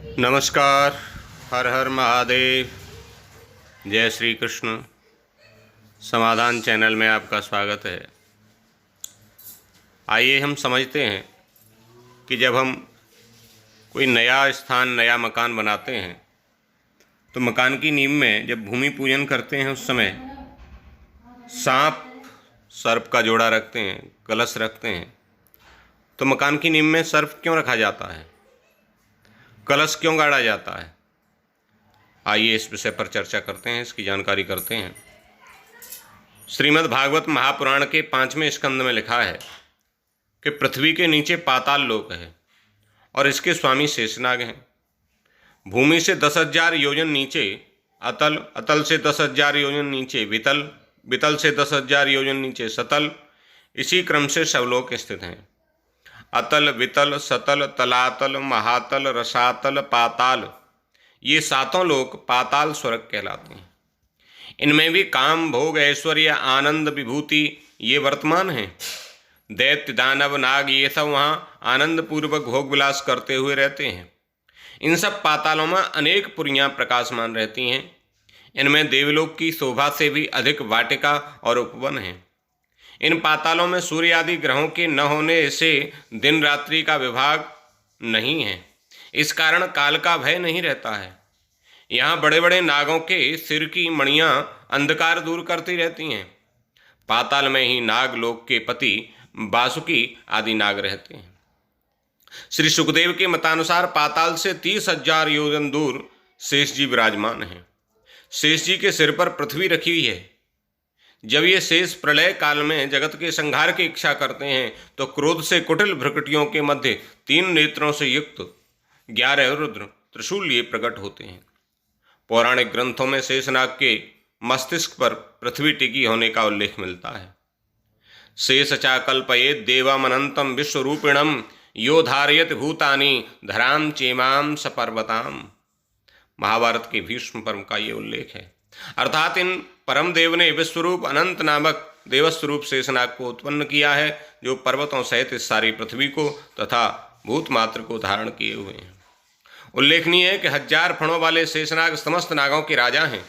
नमस्कार। हर हर महादेव। जय श्री कृष्ण। समाधान चैनल में आपका स्वागत है। आइए हम समझते हैं कि जब हम कोई नया स्थान नया मकान बनाते हैं तो मकान की नींव में जब भूमि पूजन करते हैं उस समय सांप सर्प का जोड़ा रखते हैं, कलश रखते हैं। तो मकान की नींव में सर्प क्यों रखा जाता है, कलश क्यों गाड़ा जाता है? आइए इस विषय पर चर्चा करते हैं, इसकी जानकारी करते हैं। श्रीमद् भागवत महापुराण के 5वें स्कंद में लिखा है कि पृथ्वी के नीचे पाताल लोक है और इसके स्वामी शेषनाग हैं। भूमि से 10,000 योजन नीचे अतल, अतल से 10,000 योजन नीचे वितल, वितल से 10,000 योजन नीचे सतल, इसी क्रम से सब लोक स्थित हैं। अतल, वितल, सतल, तलातल, महातल, रसातल, पाताल, ये सातों लोक पाताल स्वर्ग कहलाते हैं। इनमें भी काम, भोग, ऐश्वर्य, आनंद, विभूति ये वर्तमान हैं। दैत्य, दानव, नाग ये सब वहाँ आनंद पूर्वक भोग विलास करते हुए रहते हैं। इन सब पातालों में अनेक पुरियाँ प्रकाशमान रहती हैं। इनमें देवलोक की शोभा से भी अधिक वाटिका और उपवन हैं। इन पातालों में सूर्य आदि ग्रहों के न होने से दिन रात्रि का विभाग नहीं है, इस कारण काल का भय नहीं रहता है। यहाँ बड़े बड़े नागों के सिर की मणियाँ अंधकार दूर करती रहती हैं। पाताल में ही नाग लोक के पति वासुकी आदि नाग रहते हैं। श्री सुखदेव के मतानुसार पाताल से 30,000 योजन दूर शेष जी विराजमान हैं। शेष जी के सिर पर पृथ्वी रखी हुई है। जब ये शेष प्रलय काल में जगत के संहार की इच्छा करते हैं तो क्रोध से कुटिल भ्रकुटियों के मध्य 3 नेत्रों से युक्त 11 रुद्र त्रिशूल लिए प्रकट होते हैं। पौराणिक ग्रंथों में शेषनाग के मस्तिष्क पर पृथ्वी टिकी होने का उल्लेख मिलता है। शेष चा कल्पयेत देवमनंतम विश्वरूपिणम यो धारयत भूतानि धराम चेमाम सपर्वताम। महाभारत के भीष्म पर्व का ये उल्लेख है। अर्थात इन परम देव ने विश्वरूप अनंत नामक देवस्वरूप शेषनाग को उत्पन्न किया है, जो पर्वतों सहित इस सारी पृथ्वी को तथा भूतमात्र को धारण किए हुए हैं। उल्लेखनीय है कि 1000 फणों वाले शेषनाग समस्त नागों के राजा हैं।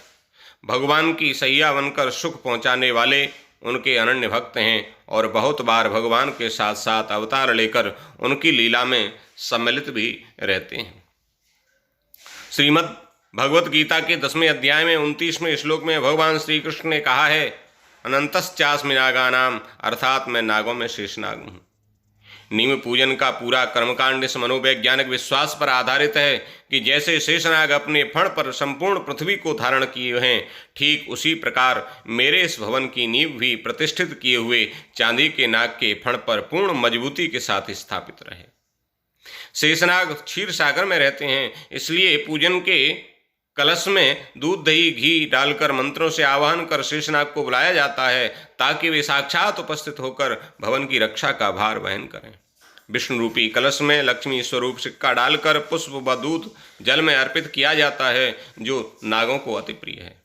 भगवान की सैया बनकर सुख पहुंचाने वाले उनके अनन्य भक्त हैं और बहुत बार भगवान के साथ साथ अवतार लेकर उनकी लीला में सम्मिलित भी रहते हैं। श्रीमद् भगवत गीता के 10वें अध्याय में 29वें श्लोक में भगवान श्री कृष्ण ने कहा है, अनंतश्चास्मि नागानाम, अर्थात मैं नागों में शेषनाग हूँ। नीम पूजन का पूरा कर्मकांड इस मनोवैज्ञानिक विश्वास पर आधारित है कि जैसे शेषनाग अपने फण पर संपूर्ण पृथ्वी को धारण किए हैं, ठीक उसी प्रकार मेरे इस भवन की नींव भी प्रतिष्ठित किए हुए चांदी के नाग के फण पर पूर्ण मजबूती के साथ स्थापित रहे। शेषनाग क्षीर सागर में रहते हैं, इसलिए पूजन के कलश में दूध, दही, घी डालकर मंत्रों से आवाहन कर शेषनाग को बुलाया जाता है ताकि वे साक्षात उपस्थित होकर भवन की रक्षा का भार वहन करें। विष्णु रूपी कलश में लक्ष्मी स्वरूप सिक्का डालकर पुष्प व दूध जल में अर्पित किया जाता है, जो नागों को अति प्रिय है।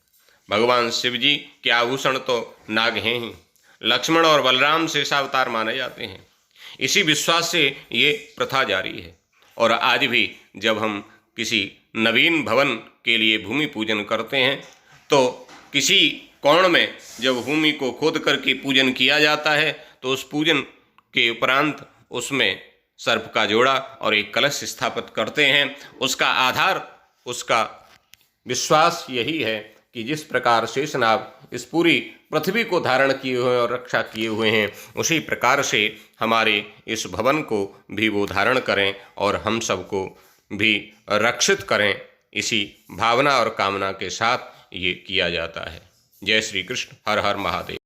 भगवान शिव जी के आभूषण तो नाग हैं ही। लक्ष्मण और बलराम शेषावतार माने जाते हैं। इसी विश्वास से ये प्रथा जारी है और आज भी जब हम किसी नवीन भवन के लिए भूमि पूजन करते हैं तो किसी कोण में जब भूमि को खोद करके पूजन किया जाता है तो उस पूजन के उपरांत उसमें सर्प का जोड़ा और एक कलश स्थापित करते हैं। उसका आधार, उसका विश्वास यही है कि जिस प्रकार शेषनाग इस पूरी पृथ्वी को धारण किए हुए और रक्षा किए हुए हैं, उसी प्रकार से हमारे इस भवन को भी वो धारण करें और हम सबको भी रक्षित करें। इसी भावना और कामना के साथ ये किया जाता है। जय श्री कृष्ण। हर हर महादेव।